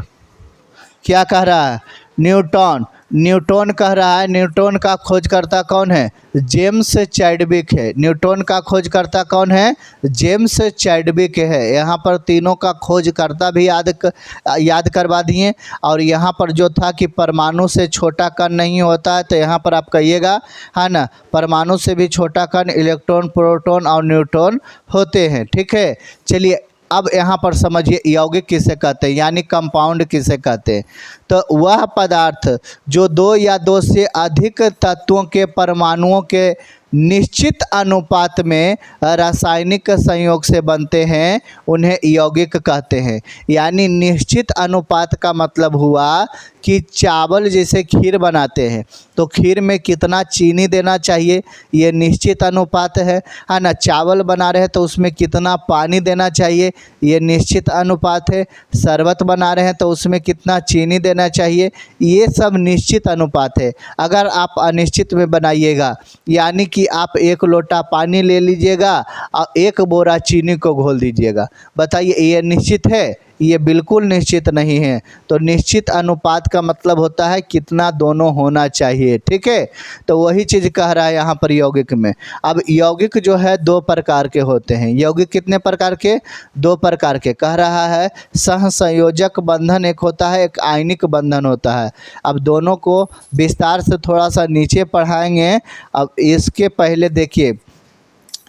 क्या कह रहा है, न्यूटन कह रहा है, न्यूटन का खोजकर्ता कौन है, जेम्स चैडविक है। न्यूटन का खोजकर्ता कौन है, जेम्स चैडविक है। यहाँ पर तीनों का खोजकर्ता भी याद करवा दिए। और यहाँ पर जो था कि परमाणु से छोटा कण नहीं होता है, तो यहाँ पर आप कहिएगा, है ना, परमाणु से भी छोटा कण इलेक्ट्रॉन, प्रोटॉन और न्यूट्रॉन होते हैं। ठीक है, चलिए अब यहाँ पर समझिए यौगिक किसे कहते हैं, यानी कंपाउंड किसे कहते हैं। तो वह पदार्थ जो दो या दो से अधिक तत्वों के परमाणुओं के निश्चित अनुपात में रासायनिक संयोग से बनते हैं, उन्हें यौगिक कहते हैं। यानी निश्चित अनुपात का मतलब हुआ कि चावल जैसे खीर बनाते हैं, तो खीर में कितना चीनी देना चाहिए, ये निश्चित अनुपात है ना। चावल बना रहे हैं तो उसमें कितना पानी देना चाहिए, ये निश्चित अनुपात है। शरबत बना रहे हैं तो उसमें कितना चीनी देना चाहिए, ये सब निश्चित अनुपात है। अगर आप अनिश्चित में बनाइएगा, यानी कि आप 1 लोटा पानी ले लीजिएगा और 1 बोरा चीनी को घोल दीजिएगा, बताइए ये निश्चित है, ये बिल्कुल निश्चित नहीं है। तो निश्चित अनुपात का मतलब होता है कितना दोनों होना चाहिए। ठीक है, तो वही चीज़ कह रहा है यहाँ पर यौगिक में। अब यौगिक जो है 2 प्रकार के होते हैं। यौगिक कितने प्रकार के, 2 प्रकार के कह रहा है। सहसंयोजक बंधन एक होता है, एक आयनिक बंधन होता है। अब दोनों को विस्तार से थोड़ा सा नीचे पढ़ाएंगे। अब इसके पहले देखिए,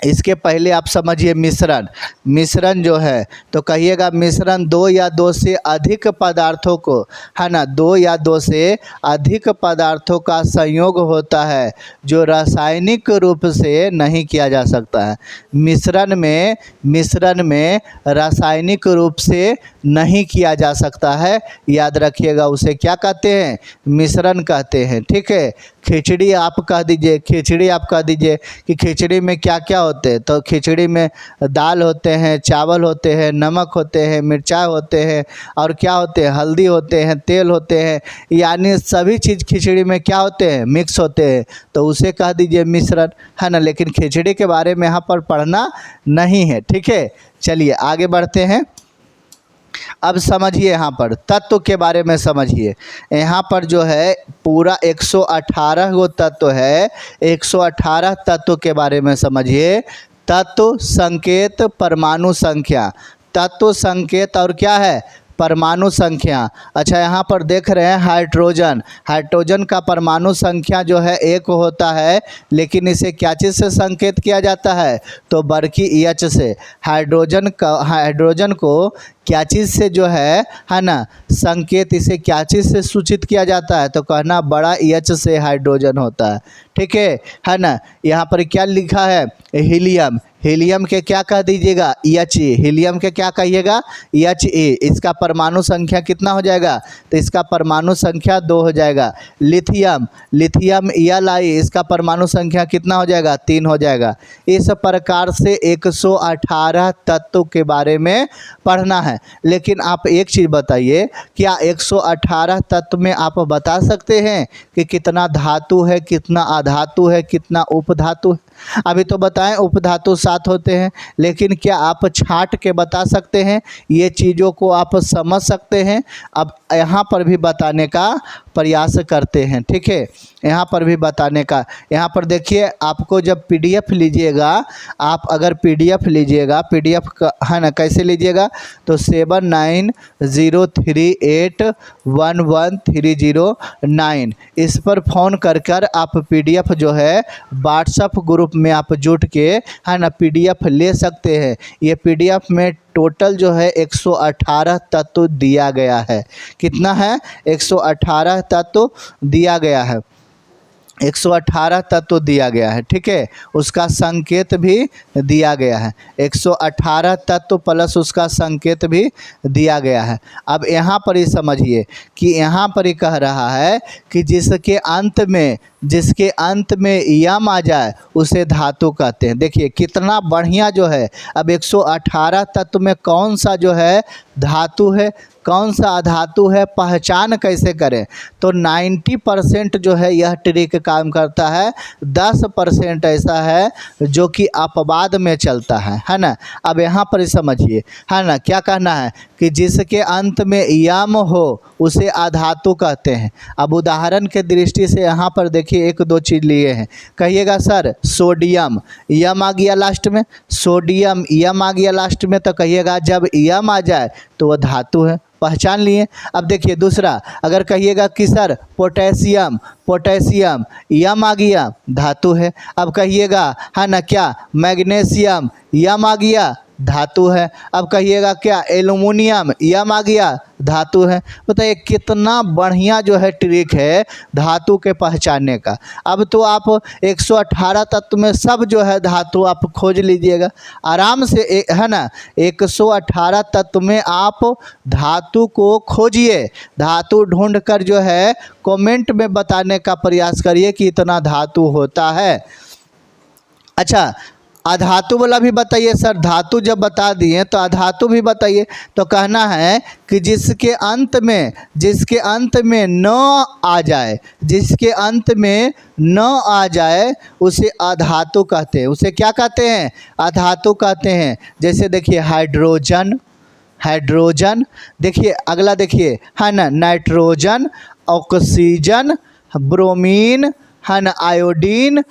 इसके पहले आप समझिए मिश्रण जो है, तो कहिएगा मिश्रण 2 या 2 से अधिक पदार्थों को, है ना, 2 या 2 से अधिक पदार्थों का संयोग होता है जो रासायनिक रूप से नहीं किया जा सकता है। मिश्रण में रासायनिक रूप से नहीं किया जा सकता है, याद रखिएगा। उसे क्या कहते हैं, मिश्रण कहते हैं। ठीक है, खिचड़ी आप कह दीजिए कि खिचड़ी में क्या क्या होते हैं, तो खिचड़ी में दाल होते हैं, चावल होते हैं, नमक होते हैं, मिर्चाई होते हैं, और क्या होते हैं, हल्दी होते हैं, तेल होते हैं। यानी सभी चीज़ खिचड़ी में क्या होते हैं, मिक्स होते हैं, तो उसे कह दीजिए मिश्रण, है ना। लेकिन खिचड़ी के बारे में यहाँ पर पढ़ना नहीं है। ठीक है, चलिए आगे बढ़ते हैं। अब समझिए यहाँ पर तत्व के बारे में समझिए। यहाँ पर जो है पूरा 118 गो तत्व है, 118 तत्व के बारे में समझिए। तत्व, संकेत, परमाणु संख्या, तत्व, संकेत और क्या है, परमाणु संख्या। अच्छा, यहाँ पर देख रहे हैं हाइड्रोजन का परमाणु संख्या जो है 1 होता है, लेकिन इसे क्या चीज़ से संकेत किया जाता है, तो बड़की एच से। हाइड्रोजन को क्या चीज़ से जो है ना, संकेत इसे क्या चीज़ से सूचित किया जाता है, तो कहना बड़ा एच से हाइड्रोजन होता है। ठीक है ना। यहाँ पर क्या लिखा है, हीलियम। हीलियम के क्या कह दीजिएगा, He। हीलियम के क्या कहिएगा, He। इसका परमाणु संख्या कितना हो जाएगा, तो इसका परमाणु संख्या 2 हो जाएगा। लिथियम, लिथियम Li, इसका परमाणु संख्या कितना हो जाएगा, 3 हो जाएगा। इस प्रकार से 118 तत्व के बारे में पढ़ना है। लेकिन आप एक चीज़ बताइए, क्या 118 तत्व में आप बता सकते हैं कि कितना धातु है, कितना अधातु है, कितना उपधातु है? अभी तो बताएं उपधातु 7 होते हैं, लेकिन क्या आप छांट के बता सकते हैं, ये चीज़ों को आप समझ सकते हैं? अब यहाँ पर भी बताने का प्रयास करते हैं, ठीक है, यहाँ पर भी बताने का। यहाँ पर देखिए, आपको जब PDF लीजिएगा, आप अगर PDF लीजिएगा, PDF का है ना, कैसे लीजिएगा, तो 7903811309 इस पर फ़ोन कर आप PDF जो है व्हाट्सएप ग्रुप में आप जुट के है ना PDF ले सकते हैं। ये PDF में टोटल जो है 118 तत्व दिया गया है। कितना है, 118 तत्व दिया गया है, 118 तत्व दिया गया है, ठीक है। उसका संकेत भी दिया गया है, 118 तत्व प्लस उसका संकेत भी दिया गया है। अब यहाँ पर ही समझिए कि यहाँ पर ही कह रहा है कि जिसके अंत में यम आ जाए उसे धातु कहते हैं। देखिए कितना बढ़िया जो है। अब 118 तत्व में कौन सा जो है धातु है, कौन सा अधातु है, पहचान कैसे करें? तो 90% जो है यह ट्रिक काम करता है, 10% ऐसा है जो कि अपवाद में चलता है ना। अब यहाँ पर समझिए, है ना, क्या कहना है कि जिसके अंत में यम हो उसे अधातु कहते हैं। अब उदाहरण के दृष्टि से यहाँ पर देखिए 1-2 चीज़ लिए हैं। कहिएगा सर सोडियम, यम आ गया लास्ट में, सोडियम यम आ गया लास्ट में, तो कहिएगा जब यम आ जाए तो वह धातु है, पहचान लिए। अब देखिए दूसरा, अगर कहिएगा कि सर पोटेशियम, पोटेशियम यम आ गया, धातु है। अब कहिएगा है ना क्या मैग्नीशियम, यम आ गया, धातु है। अब कहिएगा क्या एल्युमिनियम, यम आ गया, धातु है। बताइए कितना बढ़िया जो है ट्रिक है धातु के पहचानने का। अब तो आप 118 तत्व में सब जो है धातु आप खोज लीजिएगा आराम से, है ना। 118 तत्व में आप धातु को खोजिए, धातु ढूंढ कर जो है कमेंट में बताने का प्रयास करिए कि इतना धातु होता है। अच्छा, अधातु वाला भी बताइए सर। धातु जब बता दिए तो अधातु भी बताइए। तो कहना है कि जिसके अंत में न आ जाए, जिसके अंत में न आ जाए उसे अधातु कहते हैं। उसे क्या कहते हैं, अधातु कहते हैं। जैसे देखिए हाइड्रोजन, हाइड्रोजन, देखिए अगला देखिए है ना नाइट्रोजन, ऑक्सीजन, ब्रोमीन, है ना आयोडीन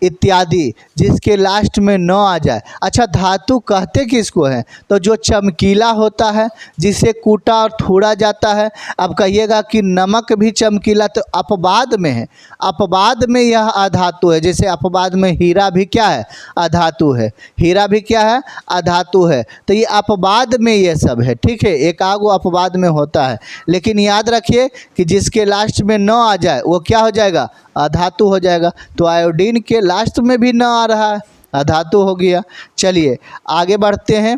इत्यादि, जिसके लास्ट में न आ जाए। अच्छा, धातु कहते किसको हैं? तो जो चमकीला होता है, जिसे कूटा और थोड़ा जाता है। अब कहिएगा कि नमक भी चमकीला, तो अपवाद में है, अपवाद में यह अधातु है। जैसे अपवाद में हीरा भी क्या है, अधातु है, हीरा भी क्या है, अधातु है। तो ये अपवाद में ये सब है, ठीक है, एक आगो अपवाद में होता है। लेकिन याद रखिए कि जिसके लास्ट में न आ जाए वो क्या हो जाएगा, अधातु हो जाएगा। तो आयोडीन के लास्ट में भी न आ रहा है, अधातु हो गया। चलिए आगे बढ़ते हैं।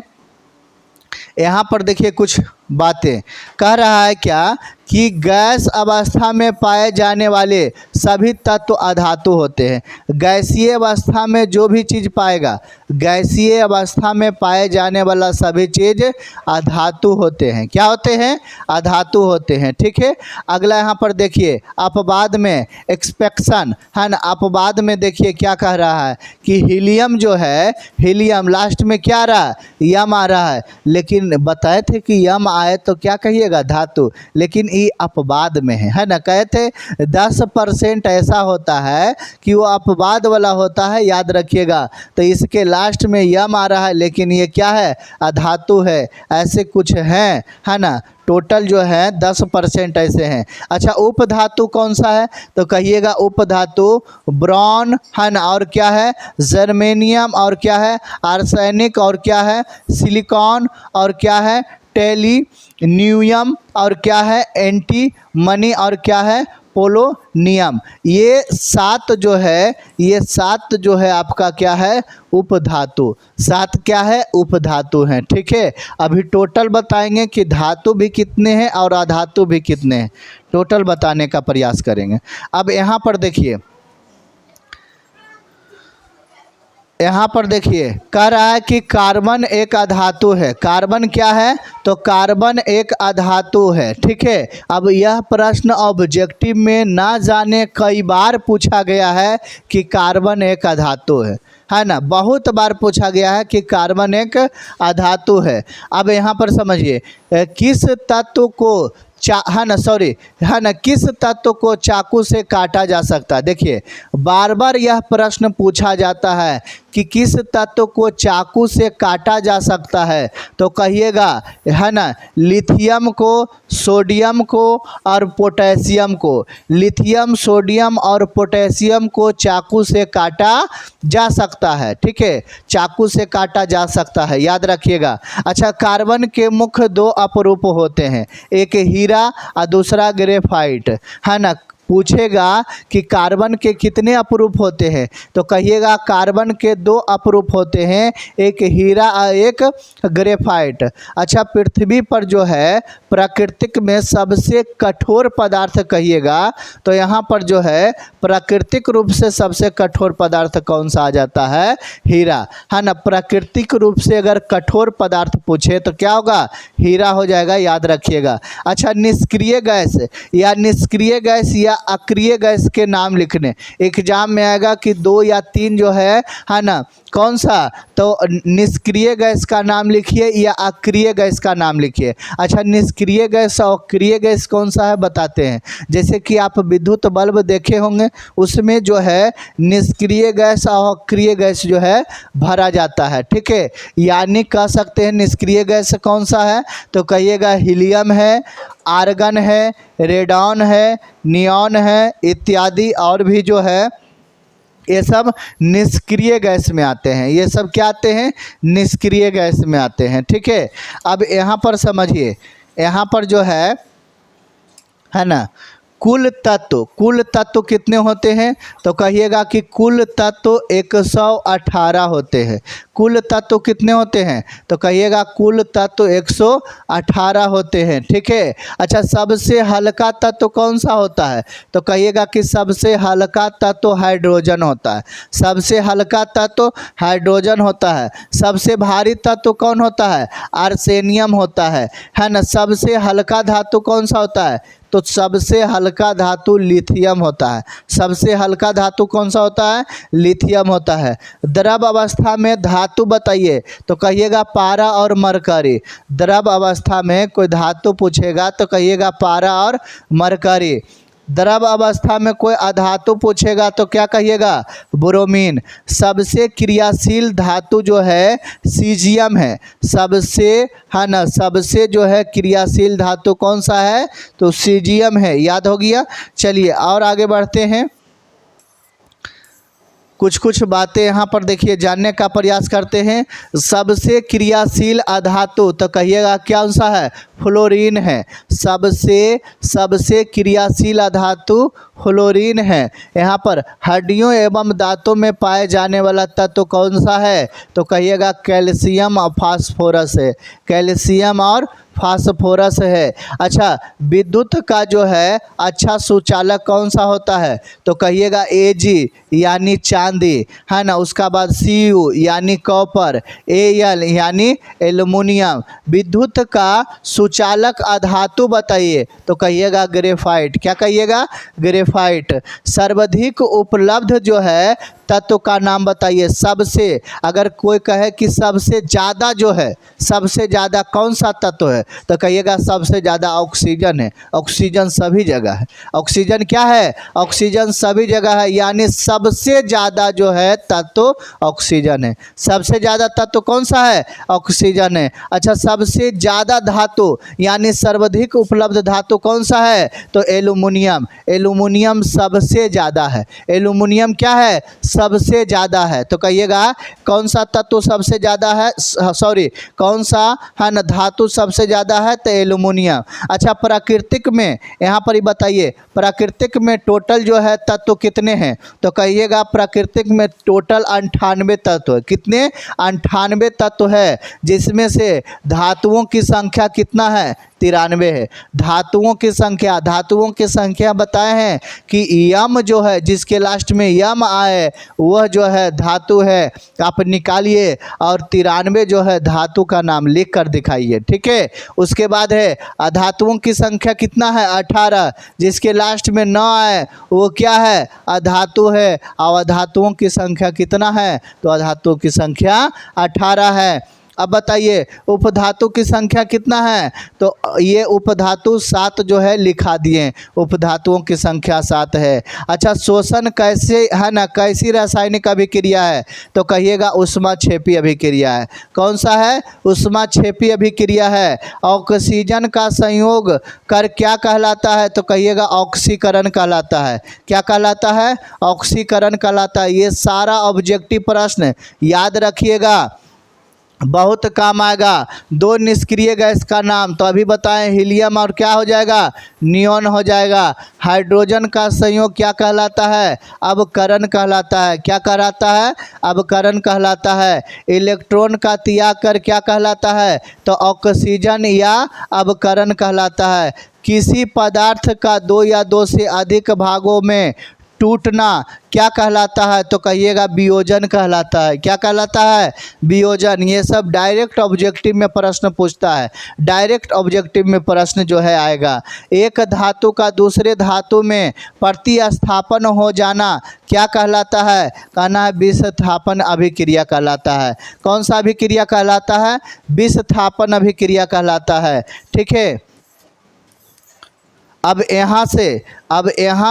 यहाँ पर देखिए कुछ बातें कह रहा है क्या कि गैस अवस्था में पाए जाने वाले सभी तत्व अधातु होते हैं। गैसीय अवस्था में जो भी चीज़ पाएगा, गैसीय अवस्था में पाए जाने वाला सभी चीज़ अधातु होते हैं। क्या होते हैं, अधातु होते हैं, ठीक है। अगला यहाँ पर देखिए अपवाद में एक्सपेक्शन, है ना। अपवाद में देखिए क्या कह रहा है कि हीलियम जो है, हीलियम लास्ट में क्या आ रहा है, यम आ रहा है। लेकिन बताए थे कि यम आए तो क्या कहिएगा, धातु। लेकिन ये अपवाद में है ना। कहे थे 10% ऐसा होता है कि वो अपवाद वाला होता है, याद रखिएगा। तो इसके लास्ट में यम आ रहा है, लेकिन ये क्या है, अधातु है। ऐसे कुछ हैं, है ना। टोटल जो है 10% ऐसे हैं। अच्छा, उपधातु कौन सा है? तो कहिएगा उपधातु ब्रॉन, है ना, और क्या है, जर्मेनियम, और क्या है, आर्सेनिक, और क्या है, सिलिकॉन, और क्या है, टेलीनियम, और क्या है, एंटीमनी, और क्या है, पोलोनियम। ये 7 जो है आपका क्या है, उपधातु। 7 क्या है, उपधातु हैं। ठीक है, अभी टोटल बताएंगे कि धातु भी कितने हैं और अधातु भी कितने हैं, टोटल बताने का प्रयास करेंगे। अब यहाँ पर देखिए, कह रहा है कि कार्बन एक अधातु है। कार्बन क्या है, तो कार्बन एक अधातु है। ठीक है, अब यह प्रश्न ऑब्जेक्टिव में ना जाने कई बार पूछा गया है कि कार्बन एक अधातु है ना, बहुत बार पूछा गया है कि कार्बन एक अधातु है। अब यहाँ पर समझिए, किस तत्व को किस तत्व को चाकू से काटा जा सकता है। देखिए, बार बार यह प्रश्न पूछा जाता है कि किस तत्व को चाकू से काटा जा सकता है, तो कहिएगा है ना, लिथियम को, सोडियम को और पोटेशियम को। लिथियम, सोडियम और पोटेशियम को चाकू से काटा जा सकता है। ठीक है, चाकू से काटा जा सकता है, याद रखिएगा। अच्छा, कार्बन के मुख्य 2 अपरूप होते हैं, एक हीरा और दूसरा ग्रेफाइट, है ना। पूछेगा कि कार्बन के कितने अपरूप होते हैं, तो कहिएगा कार्बन के 2 अपरूप होते हैं, एक हीरा और एक ग्रेफाइट। अच्छा, पृथ्वी पर जो है प्राकृतिक में सबसे कठोर पदार्थ कहिएगा, तो यहाँ पर जो है प्राकृतिक रूप से सबसे कठोर पदार्थ कौन सा आ जाता है, हीरा, है ना। प्राकृतिक रूप से अगर कठोर पदार्थ पूछे तो क्या होगा, हीरा हो जाएगा, याद रखिएगा। अच्छा, निष्क्रिय गैस या अक्रिय गैस के नाम लिखने, एग्जाम में आएगा कि 2 या 3 जो है ना, कौन सा, तो निष्क्रिय गैस का नाम लिखिए या अक्रिय गैस का नाम लिखिए। अच्छा, निष्क्रिय गैस और अक्रिय गैस कौन सा है बताते हैं। जैसे कि आप विद्युत बल्ब देखे होंगे, उसमें जो है निष्क्रिय गैस और अक्रिय गैस जो है भरा जाता है। ठीक है, यानी कह सकते हैं निष्क्रिय गैस कौन सा है, तो कहिएगा हीलियम है, आर्गन है, रेडॉन है, नियॉन है इत्यादि, और भी जो है ये सब निष्क्रिय गैस में आते हैं। ये सब क्या आते हैं, निष्क्रिय गैस में आते हैं। ठीक है, अब यहाँ पर समझिए, यहाँ पर जो है ना, कुल तत्व कितने होते हैं, तो कहिएगा कि कुल तत्व 118 होते हैं। कुल तत्व कितने होते हैं, तो कहिएगा कुल तत्व 118 होते हैं। ठीक है, अच्छा, सबसे हल्का तत्व कौन सा होता है, तो कहिएगा कि सबसे हल्का तत्व हाइड्रोजन होता है। सबसे हल्का तत्व हाइड्रोजन होता है। सबसे भारी तत्व कौन होता है, आर्सेनियम होता है ना। सबसे हल्का धातु कौन सा होता है, तो सबसे हल्का धातु लिथियम होता है। सबसे हल्का धातु कौन सा होता है, लिथियम होता है। द्रव अवस्था में धातु बताइए, तो कहिएगा पारा और मरकरी। द्रव अवस्था में कोई धातु पूछेगा तो कहिएगा पारा और मरकरी। द्रव अवस्था में कोई अधातु पूछेगा तो क्या कहिएगा, ब्रोमीन। सबसे क्रियाशील धातु जो है सीजियम है। सबसे जो है क्रियाशील धातु कौन सा है, तो सीजियम है, याद हो गया। चलिए और आगे बढ़ते हैं, कुछ बातें यहाँ पर देखिए जानने का प्रयास करते हैं। सबसे क्रियाशील अधातु, तो कहिएगा कौन सा है, फ्लोरीन है। सबसे क्रियाशील अधातु फ्लोरीन है। यहाँ पर हड्डियों एवं दांतों में पाए जाने वाला तत्व कौन सा है, तो कहिएगा कैल्शियम और फास्फोरस है। कैल्शियम और फास्फोरस है। अच्छा, विद्युत का जो है अच्छा सुचालक कौन सा होता है, तो कहिएगा Ag यानी चांदी, है ना। उसका बाद Cu यानी कॉपर, Al यानी एल्युमिनियम। विद्युत का सुचालक अधातु बताइए, तो कहिएगा ग्रेफाइट। क्या कहिएगा, ग्रेफाइट। सर्वाधिक उपलब्ध जो है तत्व का नाम बताइए। सबसे, अगर कोई कहे कि सबसे ज़्यादा जो है, सबसे ज़्यादा कौन सा तत्व है, तो कहिएगा सबसे ज़्यादा ऑक्सीजन है। ऑक्सीजन सभी जगह है। ऑक्सीजन क्या है, ऑक्सीजन सभी जगह है, यानी सबसे ज़्यादा जो है तत्व ऑक्सीजन है। सबसे ज़्यादा तत्व कौन सा है, ऑक्सीजन है। अच्छा, सबसे ज़्यादा धातु यानी सर्वाधिक उपलब्ध धातु कौन सा है, तो एल्युमिनियम। एल्युमिनियम सबसे ज़्यादा है। एल्युमिनियम क्या है, सबसे ज़्यादा है? तो कहिएगा कौन सा तत्व सबसे ज़्यादा है, सॉरी कौन सा है ना धातु सबसे ज़्यादा है? तो एल्युमिनियम। अच्छा, प्राकृतिक में यहाँ पर ही बताइए, प्राकृतिक में टोटल जो है तत्व कितने हैं? तो कहिएगा प्राकृतिक में टोटल 98 तत्व। कितने? 98 तत्व है, जिसमें से धातुओं की संख्या कितना है? 93 है। धातुओं की संख्या बताए हैं कि यम जो है, जिसके लास्ट में यम आए वह जो है धातु है, आप निकालिए और 93 जो है धातु का नाम लिख कर दिखाइए। ठीक है, उसके बाद है अधातुओं की संख्या कितना है? 18, जिसके लास्ट में न आए वो क्या है? अधातु है। और अधातुओं की संख्या कितना है? तो अधातुओं की संख्या 18 है। अब बताइए उपधातु की संख्या कितना है? तो ये उपधातु 7 जो है लिखा दिए, उपधातुओं की संख्या 7 है। अच्छा, शोषण कैसे है ना, कैसी रासायनिक अभिक्रिया है? तो कहिएगा ऊष्माक्षेपी अभिक्रिया है। कौन सा है? ऊष्माक्षेपी अभिक्रिया है। ऑक्सीजन का संयोग कर क्या कहलाता है? तो कहिएगा ऑक्सीकरण कहलाता है। क्या कहलाता है? ऑक्सीकरण कहलाता है। ये सारा ऑब्जेक्टिव प्रश्न याद रखिएगा, बहुत काम आएगा। 2 निष्क्रिय गैस का नाम तो अभी बताएं, हीलियम और क्या हो जाएगा? नियॉन हो जाएगा। हाइड्रोजन का संयोग क्या कहलाता है? अवकरण कहलाता है। क्या कहलाता है? अवकरण कहलाता है। इलेक्ट्रॉन का त्याग कर क्या कहलाता है? तो ऑक्सीजन या अवकरण कहलाता है। किसी पदार्थ का 2 या 2 से अधिक भागों में टूटना क्या कहलाता है? तो कहिएगा वियोजन कहलाता है। क्या कहलाता है? वियोजन। ये सब डायरेक्ट ऑब्जेक्टिव में प्रश्न पूछता है, डायरेक्ट ऑब्जेक्टिव में प्रश्न जो है आएगा। एक धातु का दूसरे धातु में प्रतिस्थापन हो जाना क्या कहलाता है? कहना है विस्थापन अभिक्रिया कहलाता है। कौन सा अभिक्रिया कहलाता है? विस्थापन अभिक्रिया कहलाता है। ठीक है, अब यहाँ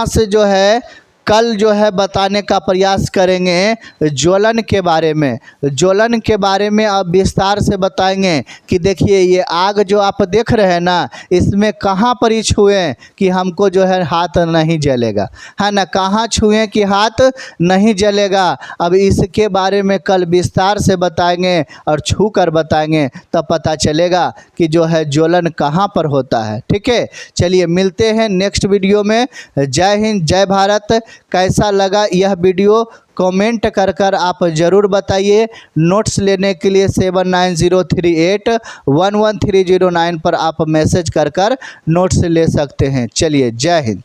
से जो है कल जो है बताने का प्रयास करेंगे ज्वलन के बारे में। ज्वलन के बारे में अब विस्तार से बताएंगे कि देखिए ये आग जो आप देख रहे हैं ना, इसमें कहाँ पर ही छुएं कि हमको जो है हाथ नहीं जलेगा, है ना? कहाँ छुएं कि हाथ नहीं जलेगा। अब इसके बारे में कल विस्तार से बताएंगे और छू कर बताएंगे, तब पता चलेगा कि जो है ज्वलन कहाँ पर होता है। ठीक है, चलिए मिलते हैं नेक्स्ट वीडियो में। जय हिंद, जय भारत। कैसा लगा यह वीडियो कमेंट कर आप ज़रूर बताइए। नोट्स लेने के लिए 7903811309 पर आप मैसेज कर नोट्स ले सकते हैं। चलिए, जय हिंद।